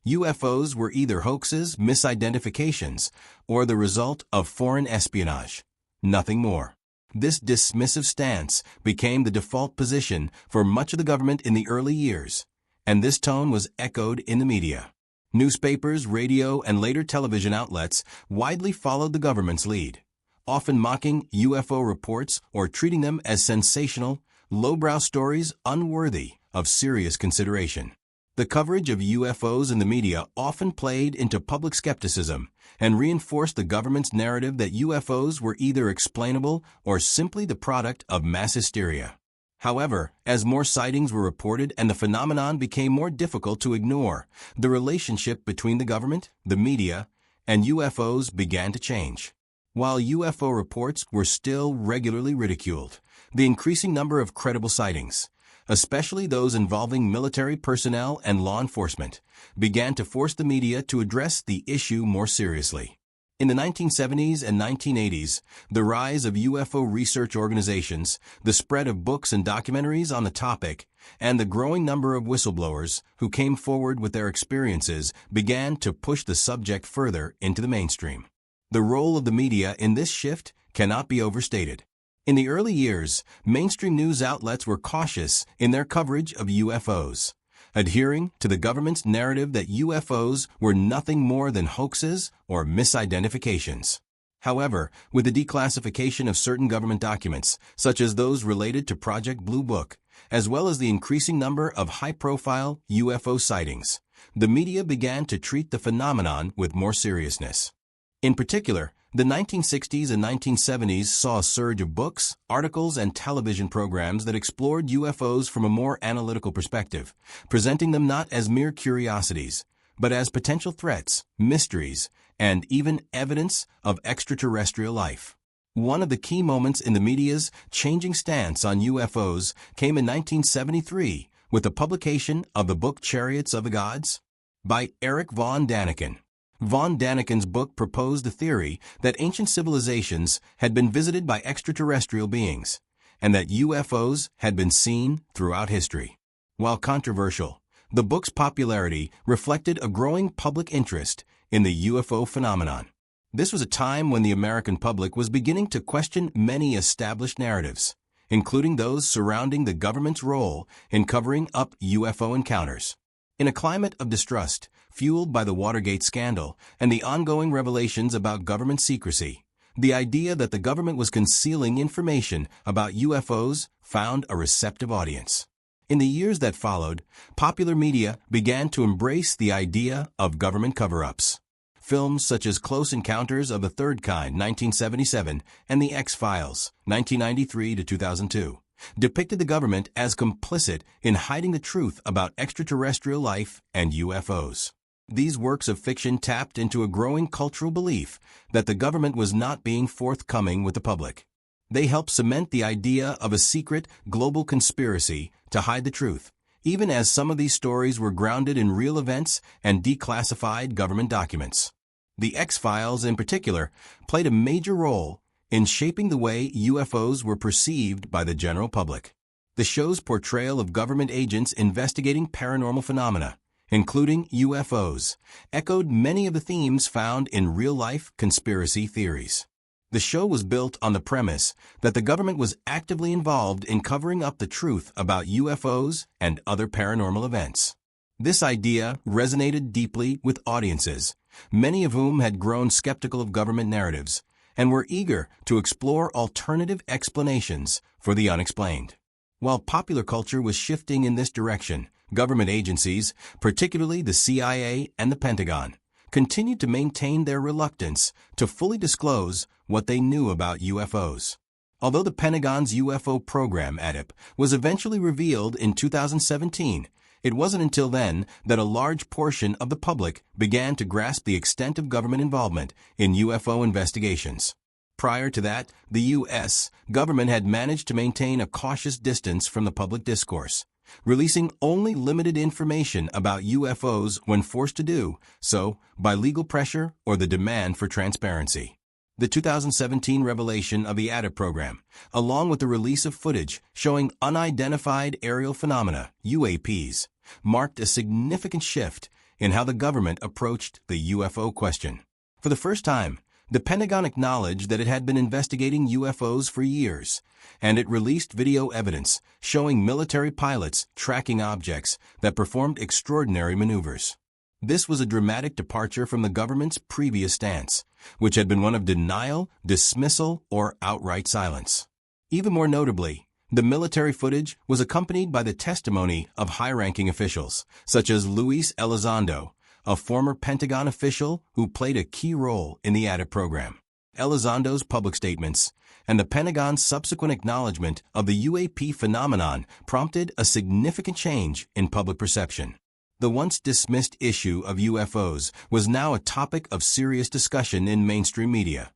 UFOs were either hoaxes, misidentifications, or the result of foreign espionage. Nothing more. This dismissive stance became the default position for much of the government in the early years, and this tone was echoed in the media. Newspapers, radio, and later television outlets widely followed the government's lead, often mocking UFO reports or treating them as sensational, lowbrow stories unworthy of serious consideration. The coverage of UFOs in the media often played into public skepticism and reinforced the government's narrative that UFOs were either explainable or simply the product of mass hysteria. However, as more sightings were reported and the phenomenon became more difficult to ignore, the relationship between the government, the media, and UFOs began to change. While UFO reports were still regularly ridiculed, the increasing number of credible sightings, especially those involving military personnel and law enforcement, began to force the media to address the issue more seriously. In the 1970s and 1980s, the rise of UFO research organizations, the spread of books and documentaries on the topic, and the growing number of whistleblowers who came forward with their experiences began to push the subject further into the mainstream. The role of the media in this shift cannot be overstated. In the early years, mainstream news outlets were cautious in their coverage of UFOs, adhering to the government's narrative that UFOs were nothing more than hoaxes or misidentifications. However, with the declassification of certain government documents, such as those related to Project Blue Book, as well as the increasing number of high-profile UFO sightings, the media began to treat the phenomenon with more seriousness. In particular, the 1960s and 1970s saw a surge of books, articles, and television programs that explored UFOs from a more analytical perspective, presenting them not as mere curiosities, but as potential threats, mysteries, and even evidence of extraterrestrial life. One of the key moments in the media's changing stance on UFOs came in 1973 with the publication of the book Chariots of the Gods by Erich von Däniken. Von Däniken's book proposed the theory that ancient civilizations had been visited by extraterrestrial beings, and that UFOs had been seen throughout history. While controversial, the book's popularity reflected a growing public interest in the UFO phenomenon. This was a time when the American public was beginning to question many established narratives, including those surrounding the government's role in covering up UFO encounters. In a climate of distrust, fueled by the Watergate scandal and the ongoing revelations about government secrecy, the idea that the government was concealing information about UFOs found a receptive audience. In the years that followed, popular media began to embrace the idea of government cover-ups. Films such as Close Encounters of the Third Kind, 1977, and The X-Files, 1993 to 2002, depicted the government as complicit in hiding the truth about extraterrestrial life and UFOs. These works of fiction tapped into a growing cultural belief that the government was not being forthcoming with the public. They helped cement the idea of a secret, global conspiracy to hide the truth, even as some of these stories were grounded in real events and declassified government documents. The X-Files, in particular, played a major role in shaping the way UFOs were perceived by the general public. The show's portrayal of government agents investigating paranormal phenomena, including UFOs, echoed many of the themes found in real-life conspiracy theories. The show was built on the premise that the government was actively involved in covering up the truth about UFOs and other paranormal events. This idea resonated deeply with audiences, many of whom had grown skeptical of government narratives and were eager to explore alternative explanations for the unexplained. While popular culture was shifting in this direction, government agencies, particularly the CIA and the Pentagon, continued to maintain their reluctance to fully disclose what they knew about UFOs. Although the Pentagon's UFO program, ADIP, was eventually revealed in 2017, It wasn't until then that a large portion of the public began to grasp the extent of government involvement in UFO investigations. Prior to that, the U.S. government had managed to maintain a cautious distance from the public discourse, releasing only limited information about UFOs when forced to do so by legal pressure or the demand for transparency. The 2017 revelation of the ADA program, along with the release of footage showing unidentified aerial phenomena, UAPs, marked a significant shift in how the government approached the UFO question. For the first time, the Pentagon acknowledged that it had been investigating UFOs for years, and it released video evidence showing military pilots tracking objects that performed extraordinary maneuvers. This was a dramatic departure from the government's previous stance, which had been one of denial, dismissal, or outright silence. Even more notably, the military footage was accompanied by the testimony of high-ranking officials, such as Luis Elizondo, a former Pentagon official who played a key role in the ADA program. Elizondo's public statements and the Pentagon's subsequent acknowledgement of the UAP phenomenon prompted a significant change in public perception. The once dismissed issue of UFOs was now a topic of serious discussion in mainstream media,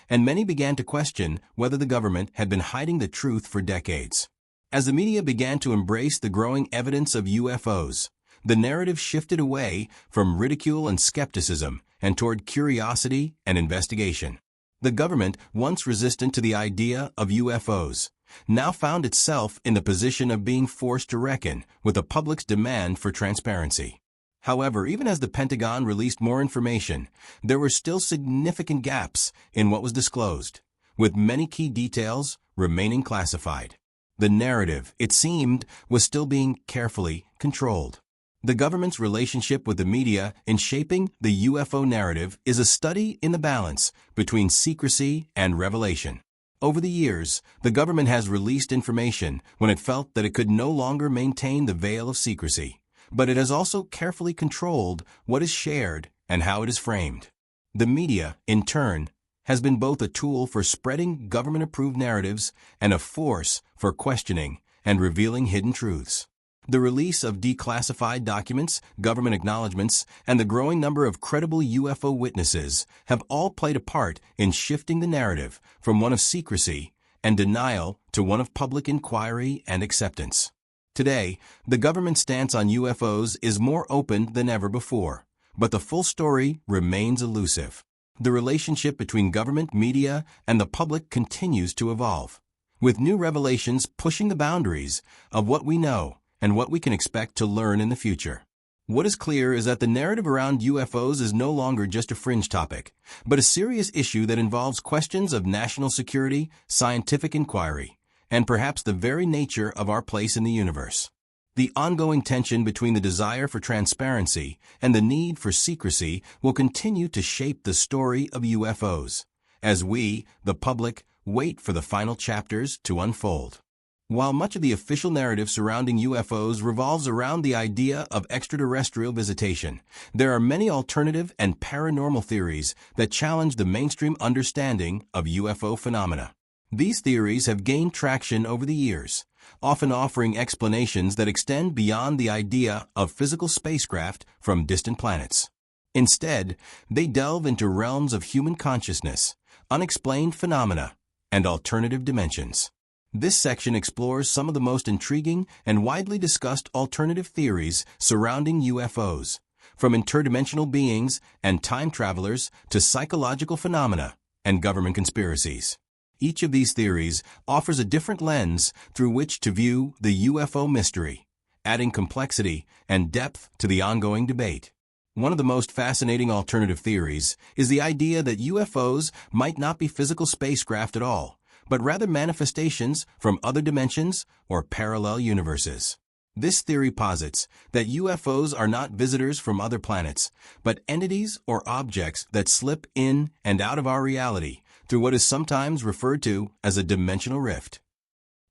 and many began to question whether the government had been hiding the truth for decades. As the media began to embrace the growing evidence of UFOs, the narrative shifted away from ridicule and skepticism and toward curiosity and investigation. The government, once resistant to the idea of UFOs, now found itself in the position of being forced to reckon with the public's demand for transparency. However, even as the Pentagon released more information, there were still significant gaps in what was disclosed, with many key details remaining classified. The narrative, it seemed, was still being carefully controlled. The government's relationship with the media in shaping the UFO narrative is a study in the balance between secrecy and revelation. Over the years, the government has released information when it felt that it could no longer maintain the veil of secrecy, but it has also carefully controlled what is shared and how it is framed. The media, in turn, has been both a tool for spreading government-approved narratives and a force for questioning and revealing hidden truths. The release of declassified documents, government acknowledgments, and the growing number of credible UFO witnesses have all played a part in shifting the narrative from one of secrecy and denial to one of public inquiry and acceptance. Today, the government's stance on UFOs is more open than ever before, but the full story remains elusive. The relationship between government, media, and the public continues to evolve, with new revelations pushing the boundaries of what we know and what we can expect to learn in the future. What is clear is that the narrative around UFOs is no longer just a fringe topic, but a serious issue that involves questions of national security, scientific inquiry, and perhaps the very nature of our place in the universe. The ongoing tension between the desire for transparency and the need for secrecy will continue to shape the story of UFOs, as we, the public, wait for the final chapters to unfold. While much of the official narrative surrounding UFOs revolves around the idea of extraterrestrial visitation, there are many alternative and paranormal theories that challenge the mainstream understanding of UFO phenomena. These theories have gained traction over the years, often offering explanations that extend beyond the idea of physical spacecraft from distant planets. Instead, they delve into realms of human consciousness, unexplained phenomena, and alternative dimensions. This section explores some of the most intriguing and widely discussed alternative theories surrounding UFOs, from interdimensional beings and time travelers to psychological phenomena and government conspiracies. Each of these theories offers a different lens through which to view the UFO mystery, adding complexity and depth to the ongoing debate. One of the most fascinating alternative theories is the idea that UFOs might not be physical spacecraft at all, but rather manifestations from other dimensions or parallel universes. This theory posits that UFOs are not visitors from other planets, but entities or objects that slip in and out of our reality through what is sometimes referred to as a dimensional rift.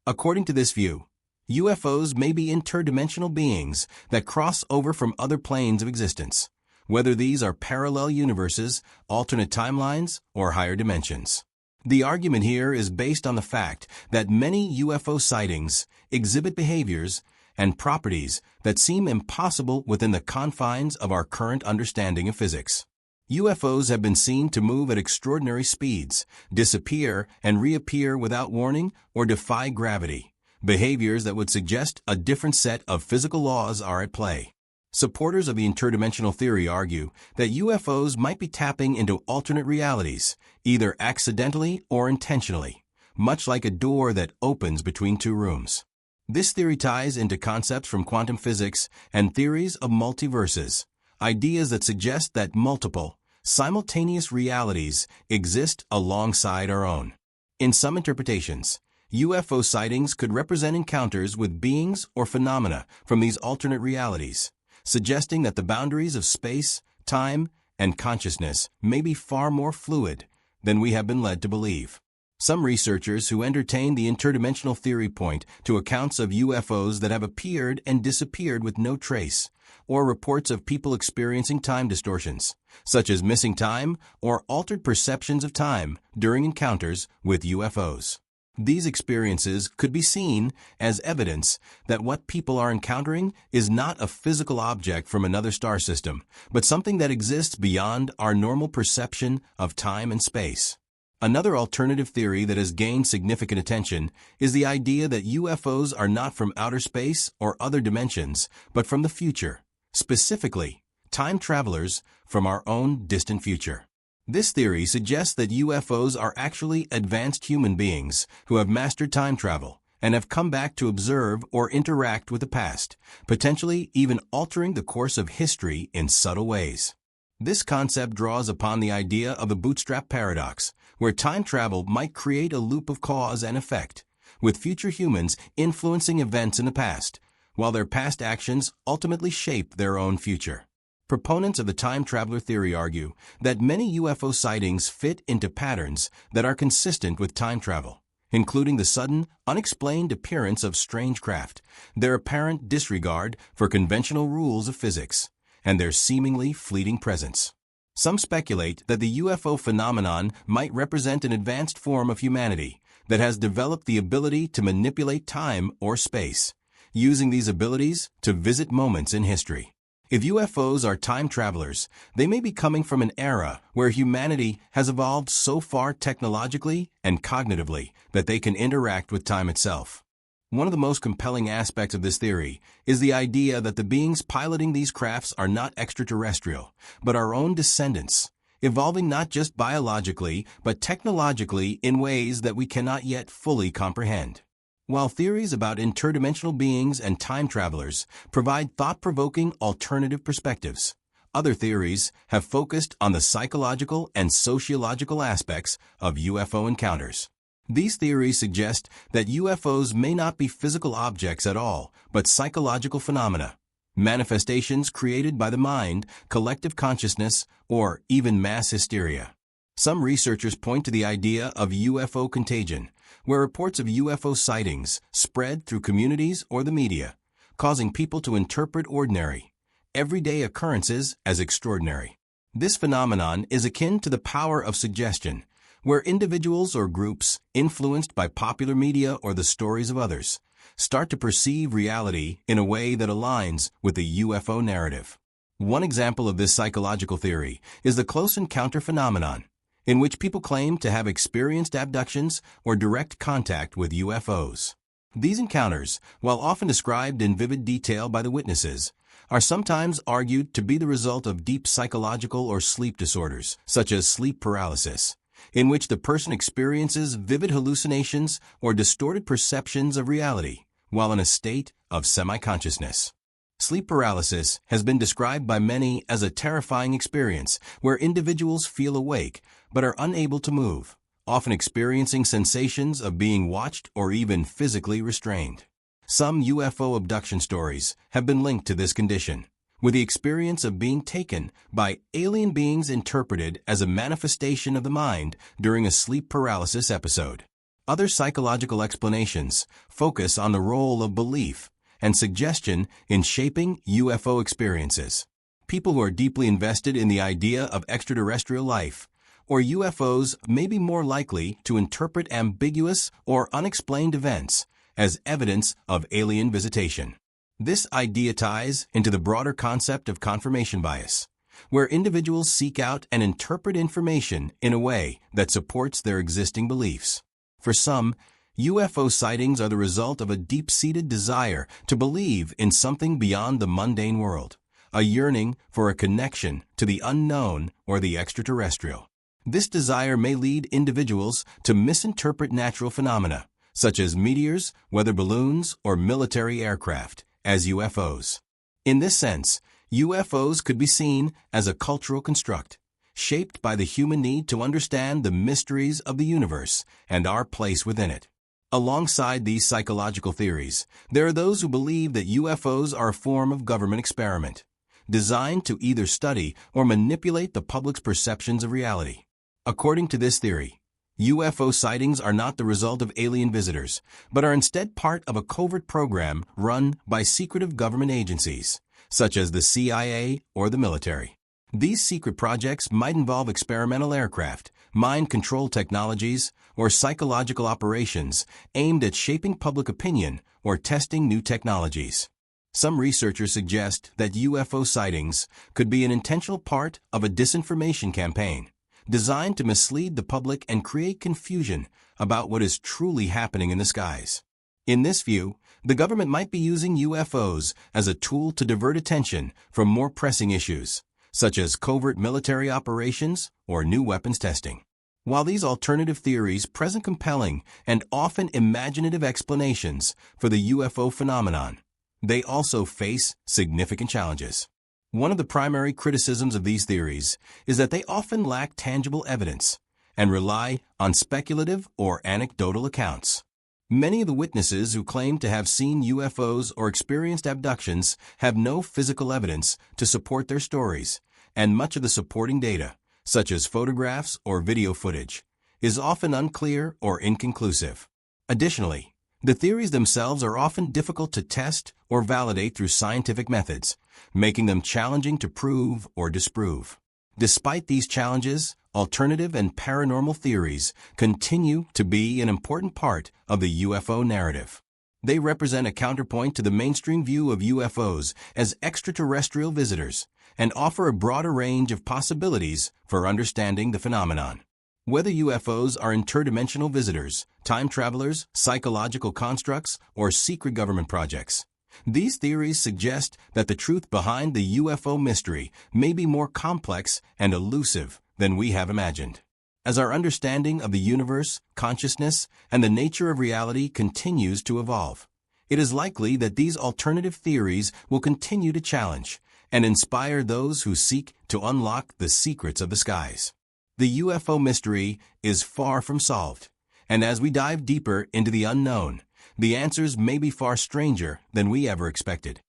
According to this view, UFOs may be interdimensional beings that cross over from other planes of existence, whether these are parallel universes, alternate timelines, or higher dimensions. The argument here is based on the fact that many UFO sightings exhibit behaviors and properties that seem impossible within the confines of our current understanding of physics. UFOs have been seen to move at extraordinary speeds, disappear and reappear without warning, or defy gravity, behaviors that would suggest a different set of physical laws are at play. Supporters of the interdimensional theory argue that UFOs might be tapping into alternate realities, either accidentally or intentionally, much like a door that opens between two rooms. This theory ties into concepts from quantum physics and theories of multiverses, ideas that suggest that multiple, simultaneous realities exist alongside our own. In some interpretations, UFO sightings could represent encounters with beings or phenomena from these alternate realities, suggesting that the boundaries of space, time, and consciousness may be far more fluid than we have been led to believe. Some researchers who entertain the interdimensional theory point to accounts of UFOs that have appeared and disappeared with no trace, or reports of people experiencing time distortions, such as missing time or altered perceptions of time during encounters with UFOs. These experiences could be seen as evidence that what people are encountering is not a physical object from another star system, but something that exists beyond our normal perception of time and space. Another alternative theory that has gained significant attention is the idea that UFOs are not from outer space or other dimensions, but from the future, specifically, time travelers from our own distant future. This theory suggests that UFOs are actually advanced human beings who have mastered time travel and have come back to observe or interact with the past, potentially even altering the course of history in subtle ways. This concept draws upon the idea of the bootstrap paradox, where time travel might create a loop of cause and effect, with future humans influencing events in the past, while their past actions ultimately shape their own future. Proponents of the time traveler theory argue that many UFO sightings fit into patterns that are consistent with time travel, including the sudden, unexplained appearance of strange craft, their apparent disregard for conventional rules of physics, and their seemingly fleeting presence. Some speculate that the UFO phenomenon might represent an advanced form of humanity that has developed the ability to manipulate time or space, using these abilities to visit moments in history. If UFOs are time travelers, they may be coming from an era where humanity has evolved so far technologically and cognitively that they can interact with time itself. One of the most compelling aspects of this theory is the idea that the beings piloting these crafts are not extraterrestrial, but our own descendants, evolving not just biologically, but technologically in ways that we cannot yet fully comprehend. While theories about interdimensional beings and time travelers provide thought-provoking alternative perspectives, other theories have focused on the psychological and sociological aspects of UFO encounters. These theories suggest that UFOs may not be physical objects at all, but psychological phenomena, manifestations created by the mind, collective consciousness, or even mass hysteria. Some researchers point to the idea of UFO contagion, where reports of UFO sightings spread through communities or the media, causing people to interpret ordinary, everyday occurrences as extraordinary. This phenomenon is akin to the power of suggestion, where individuals or groups, influenced by popular media or the stories of others, start to perceive reality in a way that aligns with the UFO narrative. One example of this psychological theory is the close encounter phenomenon, in which people claim to have experienced abductions or direct contact with UFOs. These encounters, while often described in vivid detail by the witnesses, are sometimes argued to be the result of deep psychological or sleep disorders, such as sleep paralysis, in which the person experiences vivid hallucinations or distorted perceptions of reality while in a state of semi-consciousness. Sleep paralysis has been described by many as a terrifying experience where individuals feel awake but are unable to move, often experiencing sensations of being watched or even physically restrained. Some UFO abduction stories have been linked to this condition, with the experience of being taken by alien beings interpreted as a manifestation of the mind during a sleep paralysis episode. Other psychological explanations focus on the role of belief and suggestion in shaping UFO experiences. People who are deeply invested in the idea of extraterrestrial life or UFOs may be more likely to interpret ambiguous or unexplained events as evidence of alien visitation. This idea ties into the broader concept of confirmation bias, where individuals seek out and interpret information in a way that supports their existing beliefs. For some, UFO sightings are the result of a deep-seated desire to believe in something beyond the mundane world, a yearning for a connection to the unknown or the extraterrestrial. This desire may lead individuals to misinterpret natural phenomena, such as meteors, weather balloons, or military aircraft, as UFOs. In this sense, UFOs could be seen as a cultural construct, shaped by the human need to understand the mysteries of the universe and our place within it. Alongside these psychological theories, there are those who believe that UFOs are a form of government experiment, designed to either study or manipulate the public's perceptions of reality. According to this theory, UFO sightings are not the result of alien visitors, but are instead part of a covert program run by secretive government agencies, such as the CIA or the military. These secret projects might involve experimental aircraft, mind control technologies, or psychological operations aimed at shaping public opinion or testing new technologies. Some researchers suggest that UFO sightings could be an intentional part of a disinformation campaign, designed to mislead the public and create confusion about what is truly happening in the skies. In this view, the government might be using UFOs as a tool to divert attention from more pressing issues, such as covert military operations or new weapons testing. While these alternative theories present compelling and often imaginative explanations for the UFO phenomenon, they also face significant challenges. One of the primary criticisms of these theories is that they often lack tangible evidence and rely on speculative or anecdotal accounts. Many of the witnesses who claim to have seen UFOs or experienced abductions have no physical evidence to support their stories, and much of the supporting data, such as photographs or video footage, is often unclear or inconclusive. Additionally, the theories themselves are often difficult to test or validate through scientific methods, making them challenging to prove or disprove. Despite these challenges, alternative and paranormal theories continue to be an important part of the UFO narrative. They represent a counterpoint to the mainstream view of UFOs as extraterrestrial visitors and offer a broader range of possibilities for understanding the phenomenon. Whether UFOs are interdimensional visitors, time travelers, psychological constructs, or secret government projects, these theories suggest that the truth behind the UFO mystery may be more complex and elusive than we have imagined. As our understanding of the universe, consciousness, and the nature of reality continues to evolve, it is likely that these alternative theories will continue to challenge and inspire those who seek to unlock the secrets of the skies. The UFO mystery is far from solved, and as we dive deeper into the unknown, the answers may be far stranger than we ever expected.